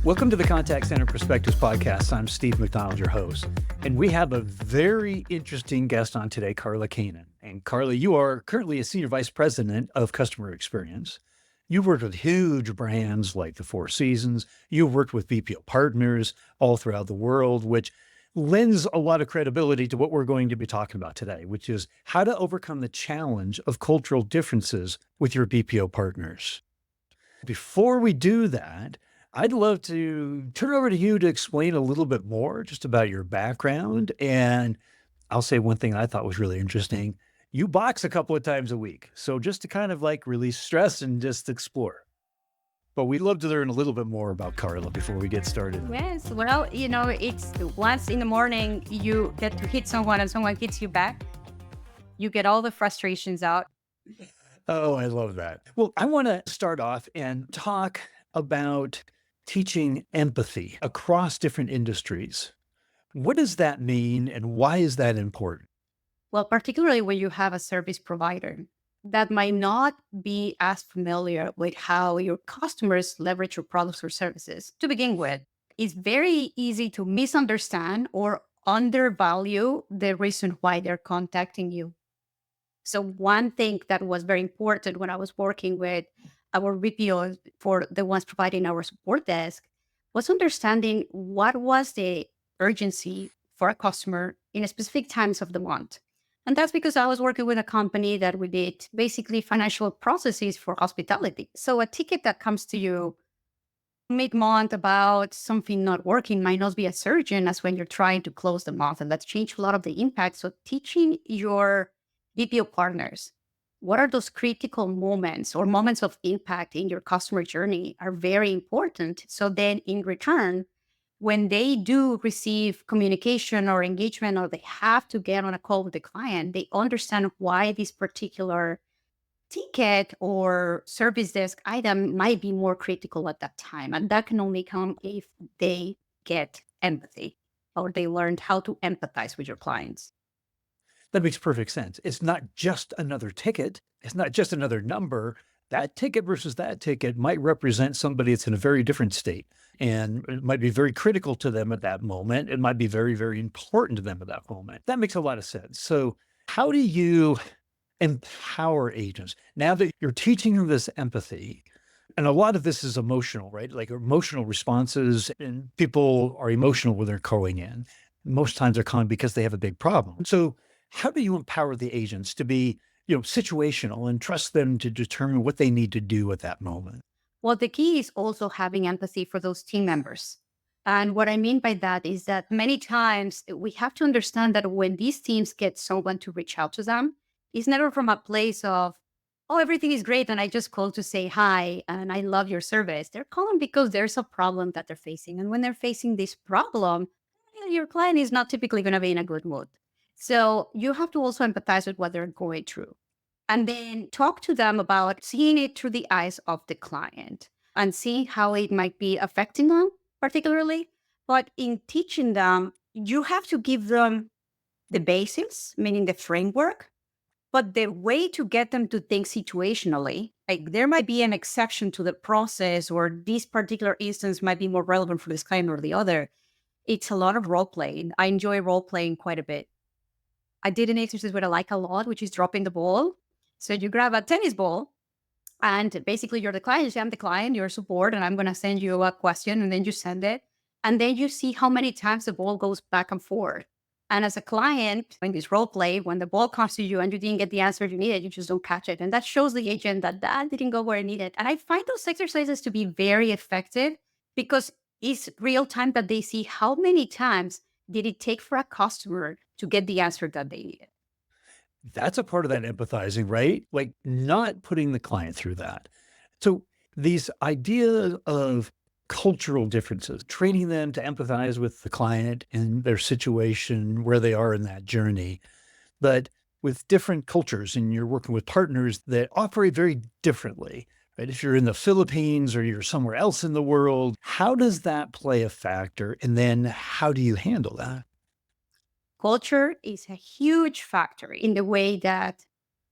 Welcome to the Contact Center Perspectives Podcast. I'm Steve McDonald, your host, and we have a very interesting guest on today, Karla Kannan. And Karla, you are currently a Senior Vice President of Customer Experience. You've worked with huge brands like the Four Seasons. You've worked with BPO partners all throughout the world, which lends a lot of credibility to what we're going to be talking about today, which is how to overcome the challenge of cultural differences with your BPO partners. Before we do that, I'd love to turn it over to you to explain a little bit more just about your background. And I'll say one thing I thought was really interesting. You box a couple of times a week. So just to kind of like release stress and just explore. But we'd love to learn a little bit more about Karla before we get started. Yes, well, it's once in the morning you get to hit someone and someone hits you back, you get all the frustrations out. Oh, I love that. Well, I want to start off and talk about teaching empathy across different industries. What does that mean and why is that important? Well, particularly when you have a service provider that might not be as familiar with how your customers leverage your products or services to begin with. It's very easy to misunderstand or undervalue the reason why they're contacting you. So one thing that was very important when I was working with our BPOs for the ones providing our support desk was understanding what was the urgency for a customer in a specific times of the month. And that's because I was working with a company that we did basically financial processes for hospitality. So a ticket that comes to you mid-month about something not working might not be as urgent as when you're trying to close the month. And that's changed a lot of the impact. So teaching your BPO partners what are those critical moments or moments of impact in your customer journey are very important. So then in return, when they do receive communication or engagement, or they have to get on a call with the client, they understand why this particular ticket or service desk item might be more critical at that time. And that can only come if they get empathy or they learned how to empathize with your clients. That makes perfect sense. It's not just another ticket. It's not just another number. That ticket versus that ticket might represent somebody that's in a very different state. And it might be very critical to them at that moment. It might be very, very important to them at that moment. That makes a lot of sense. So, how do you empower agents now that you're teaching them this empathy? And a lot of this is emotional, right? Like emotional responses, and people are emotional when they're calling in. Most times they're calling because they have a big problem. So, how do you empower the agents to be, situational and trust them to determine what they need to do at that moment? Well, the key is also having empathy for those team members. And what I mean by that is that many times we have to understand that when these teams get someone to reach out to them, it's never from a place of, oh, everything is great. And I just called to say hi and I love your service. They're calling because there's a problem that they're facing. And when they're facing this problem, your client is not typically going to be in a good mood. So you have to also empathize with what they're going through and then talk to them about seeing it through the eyes of the client and seeing how it might be affecting them particularly. But in teaching them, you have to give them the basics, meaning the framework, but the way to get them to think situationally, like there might be an exception to the process, or this particular instance might be more relevant for this client or the other. It's a lot of role playing. I enjoy role playing quite a bit. I did an exercise that I like a lot, which is dropping the ball. So you grab a tennis ball and basically you're the client. You say, I'm the client, you're support, and I'm going to send you a question, and then you send it. And then you see how many times the ball goes back and forth. And as a client, in this role play, when the ball comes to you and you didn't get the answer you needed, you just don't catch it. And that shows the agent that that didn't go where it needed. And I find those exercises to be very effective because it's real time that they see how many times did it take for a customer to get the answer that they needed. That's a part of that empathizing, right? Like not putting the client through that. So these ideas of cultural differences, training them to empathize with the client and their situation, where they are in that journey, but with different cultures and you're working with partners that operate very differently, right? If you're in the Philippines or you're somewhere else in the world, how does that play a factor? And then how do you handle that? Culture is a huge factor in the way that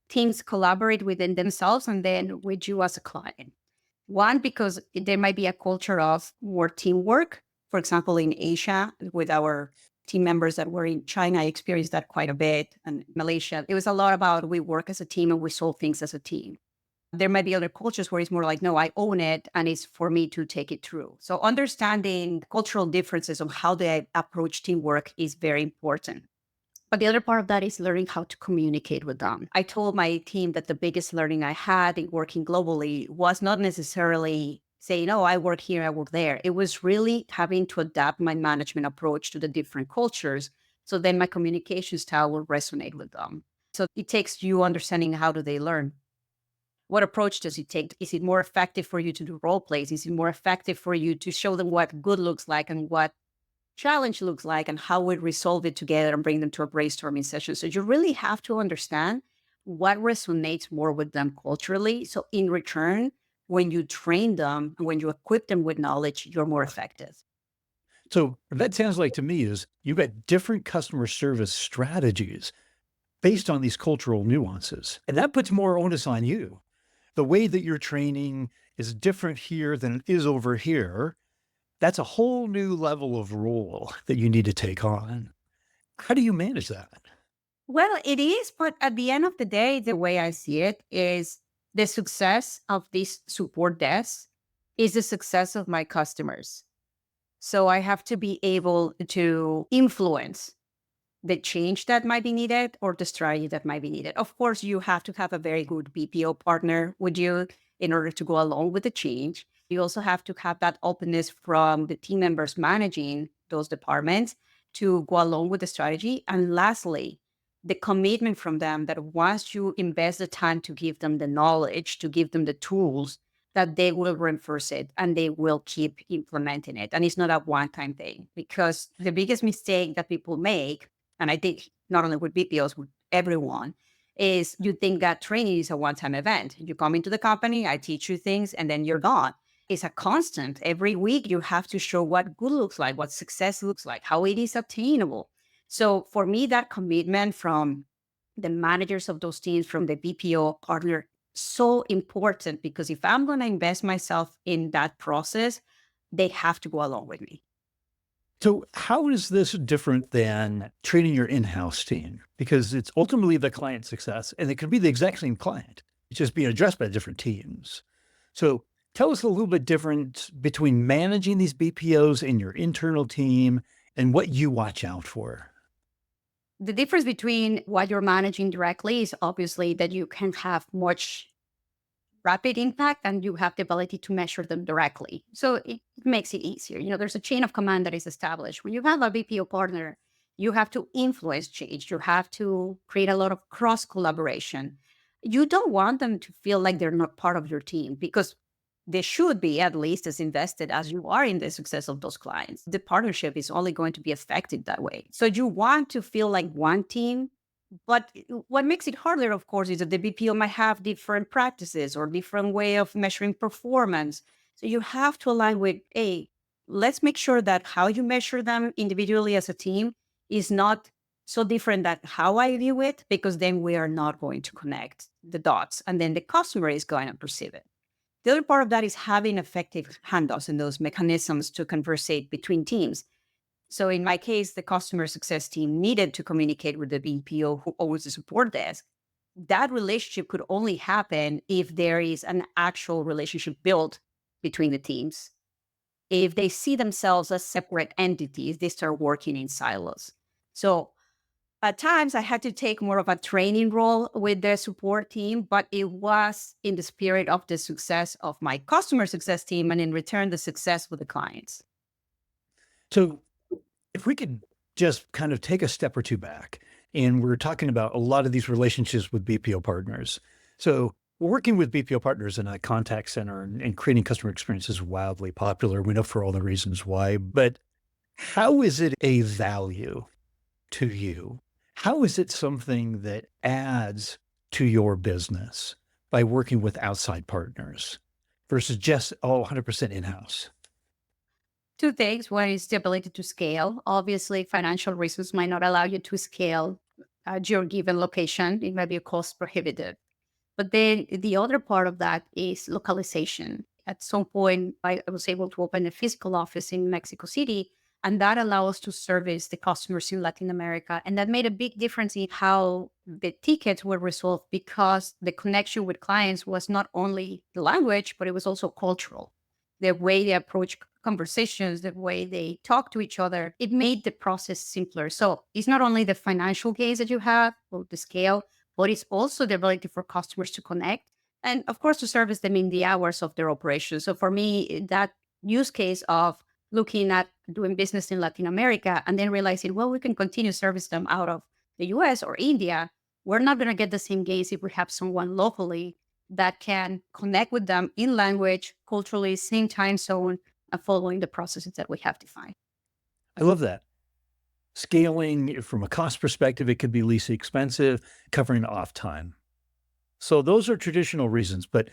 teams collaborate within themselves and then with you as a client. One, because there might be a culture of more teamwork. For example, in Asia, with our team members that were in China, I experienced that quite a bit. And Malaysia, it was a lot about we work as a team and we solve things as a team. There might be other cultures where it's more like, no, I own it and it's for me to take it through. So understanding cultural differences of how they approach teamwork is very important. But the other part of that is learning how to communicate with them. I told my team that the biggest learning I had in working globally was not necessarily saying, oh, I work here, I work there. It was really having to adapt my management approach to the different cultures. So then my communication style will resonate with them. So it takes you understanding how do they learn. What approach does it take? Is it more effective for you to do role plays? Is it more effective for you to show them what good looks like and what challenge looks like and how we resolve it together and bring them to a brainstorming session? So you really have to understand what resonates more with them culturally. So in return, when you train them, when you equip them with knowledge, you're more effective. So that sounds like to me is you've got different customer service strategies based on these cultural nuances. And that puts more onus on you. The way that you're training is different here than it is over here. That's a whole new level of role that you need to take on. How do you manage that? Well, it is, but at the end of the day, the way I see it is the success of this support desk is the success of my customers. So I have to be able to influence the change that might be needed or the strategy that might be needed. Of course, you have to have a very good BPO partner with you in order to go along with the change. You also have to have that openness from the team members managing those departments to go along with the strategy. And lastly, the commitment from them that once you invest the time to give them the knowledge, to give them the tools, that they will reinforce it and they will keep implementing it. And it's not a one time thing because the biggest mistake that people make, and I think not only with BPOs, with everyone, is you think that training is a one-time event. You come into the company, I teach you things, and then you're gone. It's a constant. Every week you have to show what good looks like, what success looks like, how it is obtainable. So for me, that commitment from the managers of those teams, from the BPO partner, so important because if I'm going to invest myself in that process, they have to go along with me. So, how is this different than training your in-house team? Because it's ultimately the client success, and it could be the exact same client. It's just being addressed by different teams. So, tell us a little bit different between managing these BPOs and your internal team and what you watch out for. The difference between what you're managing directly is obviously that you can have much rapid impact and you have the ability to measure them directly. So it makes it easier. There's a chain of command that is established. When you have a BPO partner, you have to influence change. You have to create a lot of cross collaboration. You don't want them to feel like they're not part of your team because they should be at least as invested as you are in the success of those clients. The partnership is only going to be affected that way. So you want to feel like one team, but what makes it harder, of course, is that the BPO might have different practices or different way of measuring performance. So you have to align with, hey, let's make sure that how you measure them individually as a team is not so different that how I view it, because then we are not going to connect the dots and then the customer is going to perceive it. The other part of that is having effective handoffs and those mechanisms to conversate between teams. So in my case, the customer success team needed to communicate with the BPO who owns the support desk. That relationship could only happen if there is an actual relationship built between the teams. If they see themselves as separate entities, they start working in silos. So at times I had to take more of a training role with the support team, but it was in the spirit of the success of my customer success team and in return, the success with the clients. So, if we could just kind of take a step or two back, and we're talking about a lot of these relationships with BPO partners. So, working with BPO partners in a contact center and creating customer experience is wildly popular. We know for all the reasons why, but how is it a value to you? How is it something that adds to your business by working with outside partners versus just, 100% in-house? Two things. One is the ability to scale. Obviously, financial reasons might not allow you to scale at your given location. It might be a cost prohibitive. But then the other part of that is localization. At some point, I was able to open a physical office in Mexico City, and that allowed us to service the customers in Latin America. And that made a big difference in how the tickets were resolved because the connection with clients was not only the language, but it was also cultural. The way they approach conversations, the way they talk to each other, it made the process simpler. So it's not only the financial gains that you have or the scale, but it's also the ability for customers to connect and, of course, to service them in the hours of their operation. So for me, that use case of looking at doing business in Latin America and then realizing, well, we can continue service them out of the US or India. We're not going to get the same gains if we have someone locally that can connect with them in language, culturally, same time zone, and following the processes that we have defined. I love that. Scaling from a cost perspective, it could be least expensive, covering off time. So those are traditional reasons. But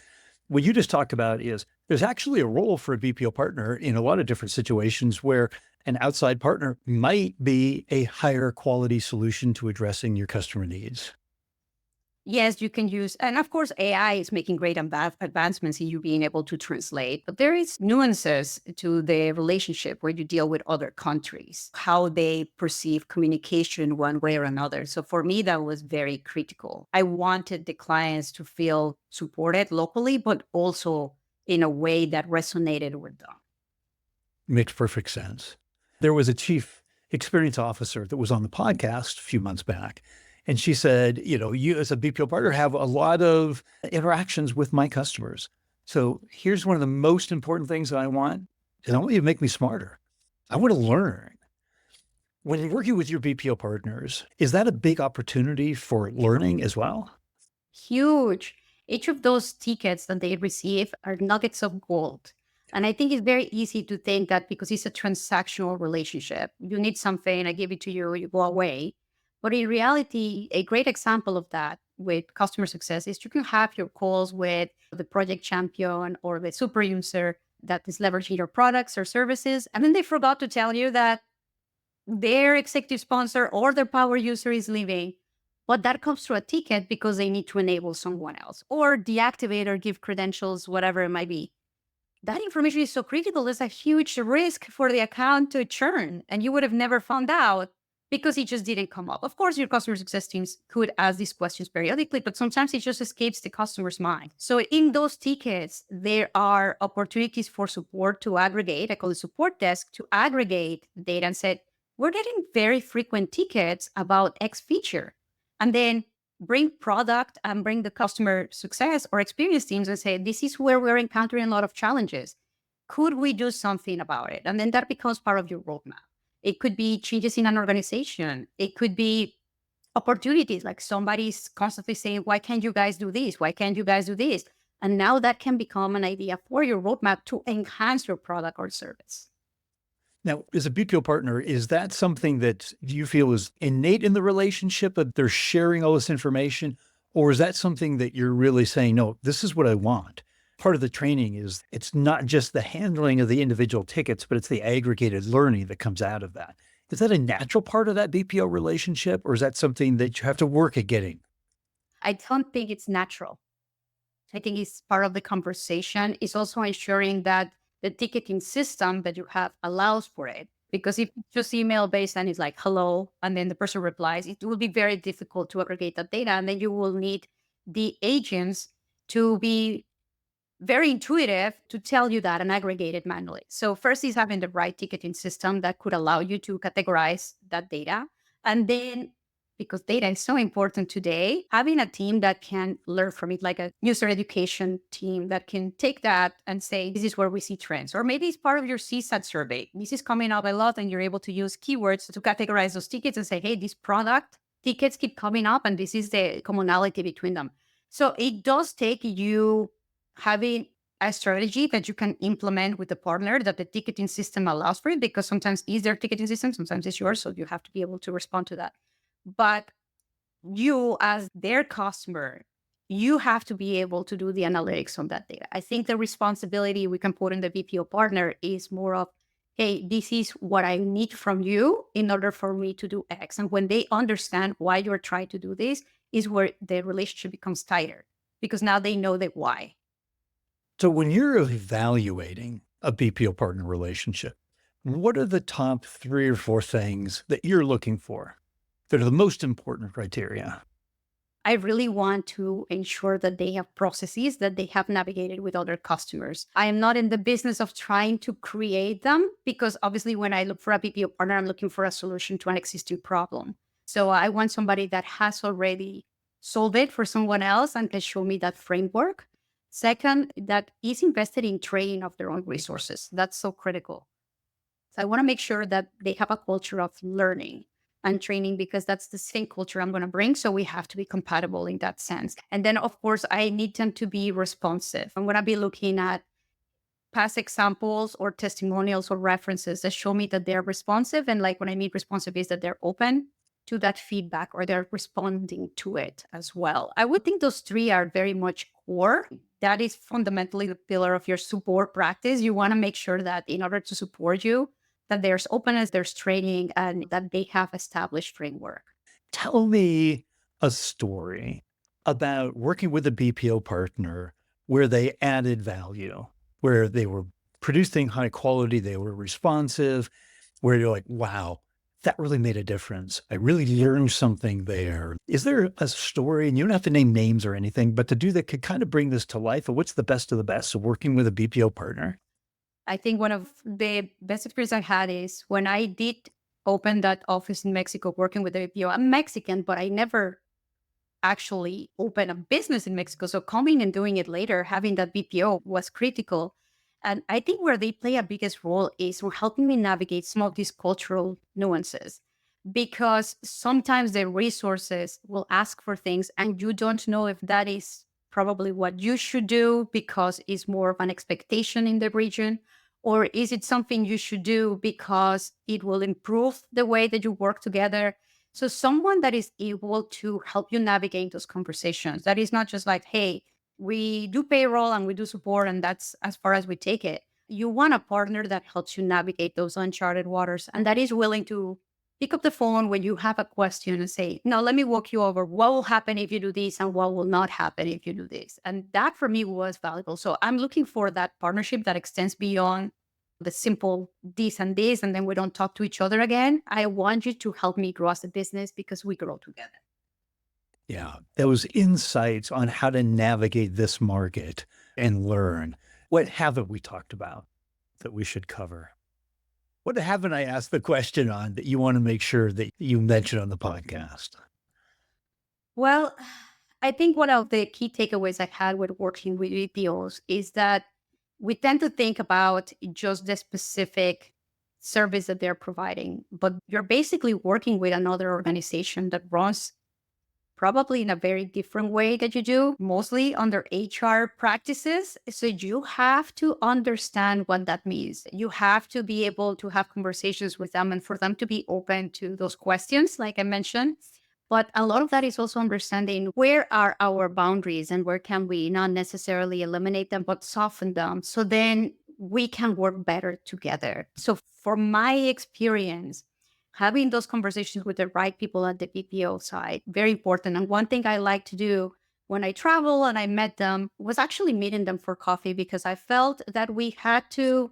what you just talked about is there's actually a role for a BPO partner in a lot of different situations where an outside partner might be a higher quality solution to addressing your customer needs. Yes, you can use, and of course, AI is making great advancements in you being able to translate, but there is nuances to the relationship where you deal with other countries, how they perceive communication one way or another. So for me, that was very critical. I wanted the clients to feel supported locally, but also in a way that resonated with them. Makes perfect sense. There was a chief experience officer that was on the podcast a few months back. And she said, you as a BPO partner have a lot of interactions with my customers. So here's one of the most important things that I want. And I want you to make me smarter. I want to learn. When you're working with your BPO partners, is that a big opportunity for learning as well? Huge. Each of those tickets that they receive are nuggets of gold. And I think it's very easy to think that because it's a transactional relationship, you need something, I give it to you, you go away. But in reality, a great example of that with customer success is you can have your calls with the project champion or the super user that is leveraging your products or services. And then they forgot to tell you that their executive sponsor or their power user is leaving, but that comes through a ticket because they need to enable someone else or deactivate or give credentials, whatever it might be. That information is so critical. There's a huge risk for the account to churn, and you would have never found out because it just didn't come up. Of course, your customer success teams could ask these questions periodically, but sometimes it just escapes the customer's mind. So in those tickets, there are opportunities for support to aggregate. I call it support desk to aggregate data and say, we're getting very frequent tickets about X feature. And then bring product and bring the customer success or experience teams and say, this is where we're encountering a lot of challenges. Could we do something about it? And then that becomes part of your roadmap. It could be changes in an organization. It could be opportunities, like somebody's constantly saying, why can't you guys do this? Why can't you guys do this? And now that can become an idea for your roadmap to enhance your product or service. Now, as a BPO partner, is that something that you feel is innate in the relationship that they're sharing all this information? Or is that something that you're really saying, no, this is what I want? Part of the training is it's not just the handling of the individual tickets, but it's the aggregated learning that comes out of that. Is that a natural part of that BPO relationship, or is that something that you have to work at getting? I don't think it's natural. I think it's part of the conversation. It's also ensuring that the ticketing system that you have allows for it. Because if it's just email based and it's like, hello, and then the person replies, it will be very difficult to aggregate that data. And then you will need the agents to be very intuitive to tell you that and aggregate it manually. So first is having the right ticketing system that could allow you to categorize that data. And then because data is so important today, having a team that can learn from it, like a user education team that can take that and say, this is where we see trends. Or maybe it's part of your CSAT survey. This is coming up a lot and you're able to use keywords to categorize those tickets and say, hey, this product tickets keep coming up and this is the commonality between them. So it does take you having a strategy that you can implement with the partner that the ticketing system allows for it, because sometimes it's their ticketing system, sometimes it's yours. So you have to be able to respond to that. But you, as their customer, you have to be able to do the analytics on that data. I think the responsibility we can put on the BPO partner is more of, hey, this is what I need from you in order for me to do X. And when they understand why you're trying to do this, is where the relationship becomes tighter because now they know the why. So when you're evaluating a BPO partner relationship, what are the top 3 or 4 things that you're looking for that are the most important criteria? I really want to ensure that they have processes that they have navigated with other customers. I am not in the business of trying to create them because obviously, when I look for a BPO partner, I'm looking for a solution to an existing problem. So I want somebody that has already solved it for someone else and can show me that framework. Second, that is invested in training of their own resources. That's so critical. So I want to make sure that they have a culture of learning and training because that's the same culture I'm going to bring. So we have to be compatible in that sense. And then, of course, I need them to be responsive. I'm going to be looking at past examples or testimonials or references that show me that they're responsive. And like when I mean responsive is that they're open to that feedback or they're responding to it as well. I would think those three are very much core. That is fundamentally the pillar of your support practice. You want to make sure that in order to support you, that there's openness, there's training, and that they have established framework. Tell me a story about working with a BPO partner where they added value, where they were producing high quality, they were responsive, where you're like, wow, that really made a difference. I really learned something there. Is there a story, and you don't have to name names or anything, but to do that could kind of bring this to life? Of what's the best of the best of working with a BPO partner? I think one of the best experience I had is when I did open that office in Mexico working with the BPO. I'm Mexican, but I never actually open a business in Mexico. So coming and doing it later, having that BPO was critical. And I think where they play a biggest role is for helping me navigate some of these cultural nuances. Because sometimes the resources will ask for things and you don't know if that is probably what you should do because it's more of an expectation in the region, or is it something you should do because it will improve the way that you work together. So someone that is able to help you navigate those conversations, that is not just like, hey, we do payroll and we do support and that's as far as we take it. You want a partner that helps you navigate those uncharted waters and that is willing to pick up the phone when you have a question and say, no, let me walk you over what will happen if you do this and what will not happen if you do this. And that for me was valuable. So I'm looking for that partnership that extends beyond the simple this and this, and then we don't talk to each other again. I want you to help me grow as a business because we grow together. Yeah, those insights on how to navigate this market and learn. What haven't we talked about that we should cover? What haven't I asked the question on that you want to make sure that you mention on the podcast? Well, I think one of the key takeaways I had with working with BPOs is that we tend to think about just the specific service that they're providing, but you're basically working with another organization that runs probably in a very different way that you do, mostly under HR practices. So you have to understand what that means. You have to be able to have conversations with them and for them to be open to those questions, like I mentioned. But a lot of that is also understanding where are our boundaries and where can we not necessarily eliminate them, but soften them. So then we can work better together. So, for my experience, having those conversations with the right people at the BPO side, very important. And one thing I like to do when I travel and I met them was actually meeting them for coffee because I felt that we had to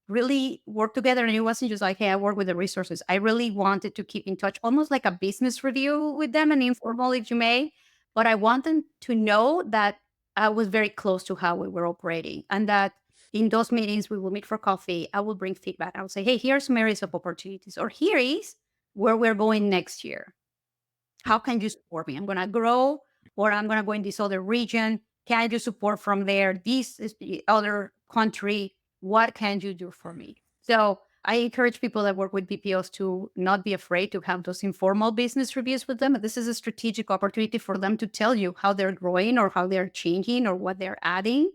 really work together. And it wasn't just like, hey, I work with the resources. I really wanted to keep in touch, almost like a business review with them, and informal, if you may. But I want them to know that I was very close to how we were operating and that in those meetings, we will meet for coffee. I will bring feedback. I will say, hey, here are some areas of opportunities, or here is where we're going next year. How can you support me? I'm going to grow, or I'm going to go in this other region. Can you support from there? This is the other country. What can you do for me? So I encourage people that work with BPOs to not be afraid to have those informal business reviews with them. This is a strategic opportunity for them to tell you how they're growing or how they're changing or what they're adding.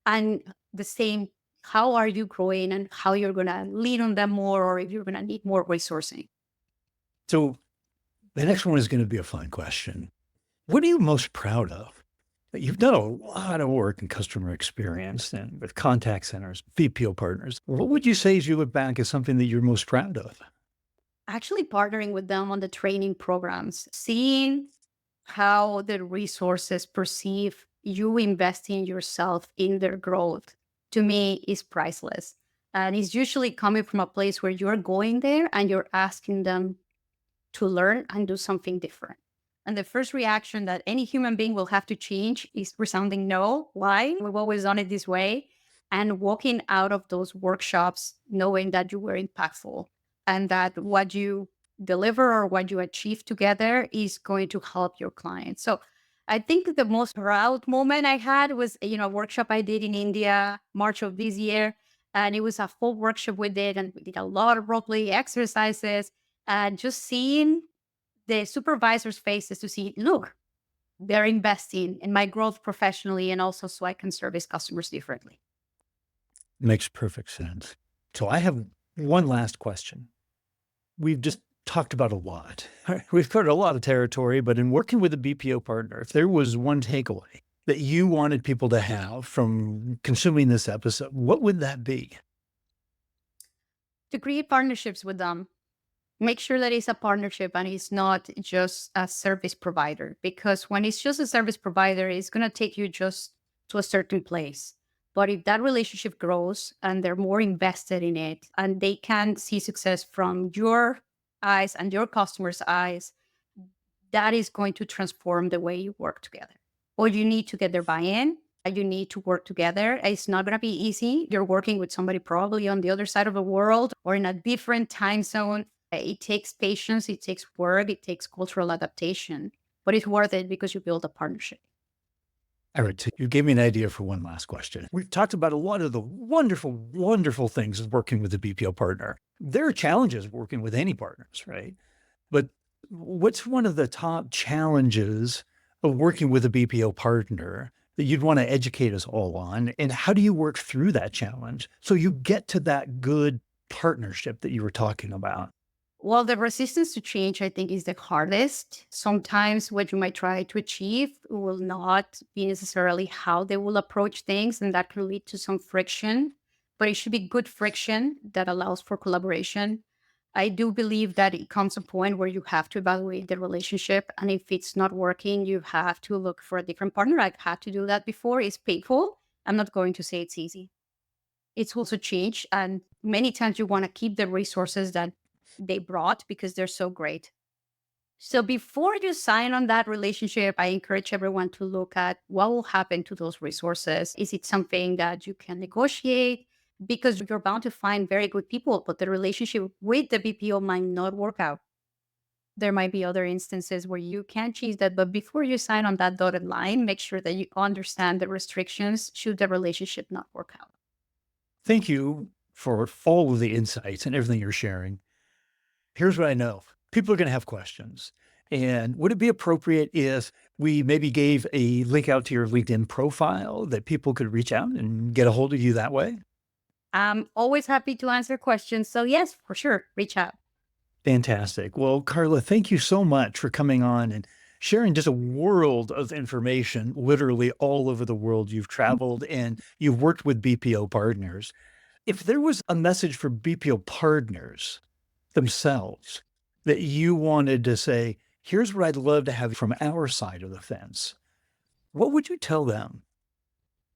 And the same, how are you growing and how you're going to lead on them more or if you're going to need more resourcing. So the next one is going to be a fun question. What are you most proud of? You've done a lot of work in customer experience and with contact centers, BPO partners. What would you say as you look back as something that you're most proud of? Actually partnering with them on the training programs, seeing how the resources perceive you investing yourself in their growth, to me, is priceless. And it's usually coming from a place where you're going there and you're asking them to learn and do something different. And the first reaction that any human being will have to change is resounding no. Why? We've always done it this way. And walking out of those workshops knowing that you were impactful and that what you deliver or what you achieve together is going to help your clients. So I think the most proud moment I had was, a workshop I did in India, March of this year. And it was a full workshop we did, and we did a lot of role play exercises and just seeing the supervisors' faces to see, look, they're investing in my growth professionally and also so I can service customers differently. Makes perfect sense. So I have one last question. We've just talked about a lot. We've covered a lot of territory, but in working with a BPO partner, if there was one takeaway that you wanted people to have from consuming this episode, what would that be? To create partnerships with them, make sure that it's a partnership and it's not just a service provider. Because when it's just a service provider, it's going to take you just to a certain place. But if that relationship grows and they're more invested in it and they can see success from your eyes and your customers' eyes, that is going to transform the way you work together. Or you need to get their buy in. You need to work together. It's not going to be easy. You're working with somebody probably on the other side of the world or in a different time zone. It takes patience, it takes work, it takes cultural adaptation, but it's worth it because you build a partnership. All right. So you gave me an idea for one last question. We've talked about a lot of the wonderful, wonderful things of working with a BPO partner. There are challenges working with any partners, right? But what's one of the top challenges of working with a BPO partner that you'd want to educate us all on? And how do you work through that challenge so you get to that good partnership that you were talking about? Well, the resistance to change, I think, is the hardest. Sometimes what you might try to achieve will not be necessarily how they will approach things, and that can lead to some friction. But it should be good friction that allows for collaboration. I do believe that it comes a point where you have to evaluate the relationship. And if it's not working, you have to look for a different partner. I've had to do that before. It's painful. I'm not going to say it's easy. It's also change. And many times you want to keep the resources that they brought because they're so great. So before you sign on that relationship, I encourage everyone to look at what will happen to those resources. Is it something that you can negotiate? Because you're bound to find very good people, but the relationship with the BPO might not work out. There might be other instances where you can change that, but before you sign on that dotted line, make sure that you understand the restrictions should the relationship not work out. Thank you for all of the insights and everything you're sharing. Here's what I know. People are going to have questions. And would it be appropriate if we maybe gave a link out to your LinkedIn profile that people could reach out and get a hold of you that way? I'm always happy to answer questions. So, yes, for sure, reach out. Fantastic. Well, Karla, thank you so much for coming on and sharing just a world of information, literally all over the world. You've traveled and you've worked with BPO partners. If there was a message for BPO partners themselves that you wanted to say, here's what I'd love to have from our side of the fence, what would you tell them?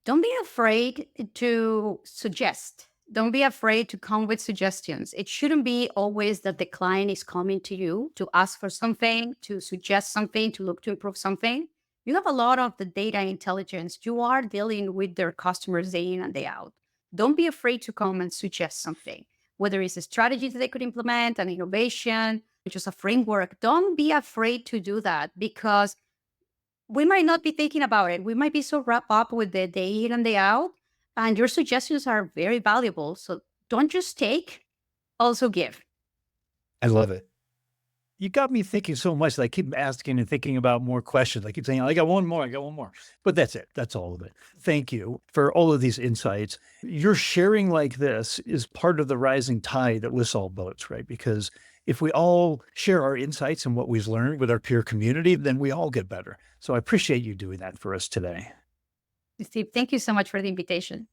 Don't be afraid to suggest. Don't be afraid to come with suggestions. It shouldn't be always that the client is coming to you to ask for something, to suggest something, to look to improve something. You have a lot of the data intelligence. You are dealing with their customers day in and day out. Don't be afraid to come and suggest something, whether it's a strategy that they could implement, an innovation, just a framework. Don't be afraid to do that because we might not be thinking about it. We might be so wrapped up with the day in and day out, and your suggestions are very valuable. So don't just take, also give. I love it. You got me thinking so much that I keep asking and thinking about more questions. I keep saying, I got one more, I got one more. But that's it. That's all of it. Thank you for all of these insights. Your sharing like this is part of the rising tide that lifts all boats, right? Because if we all share our insights and what we've learned with our peer community, then we all get better. So I appreciate you doing that for us today. Steve, thank you so much for the invitation.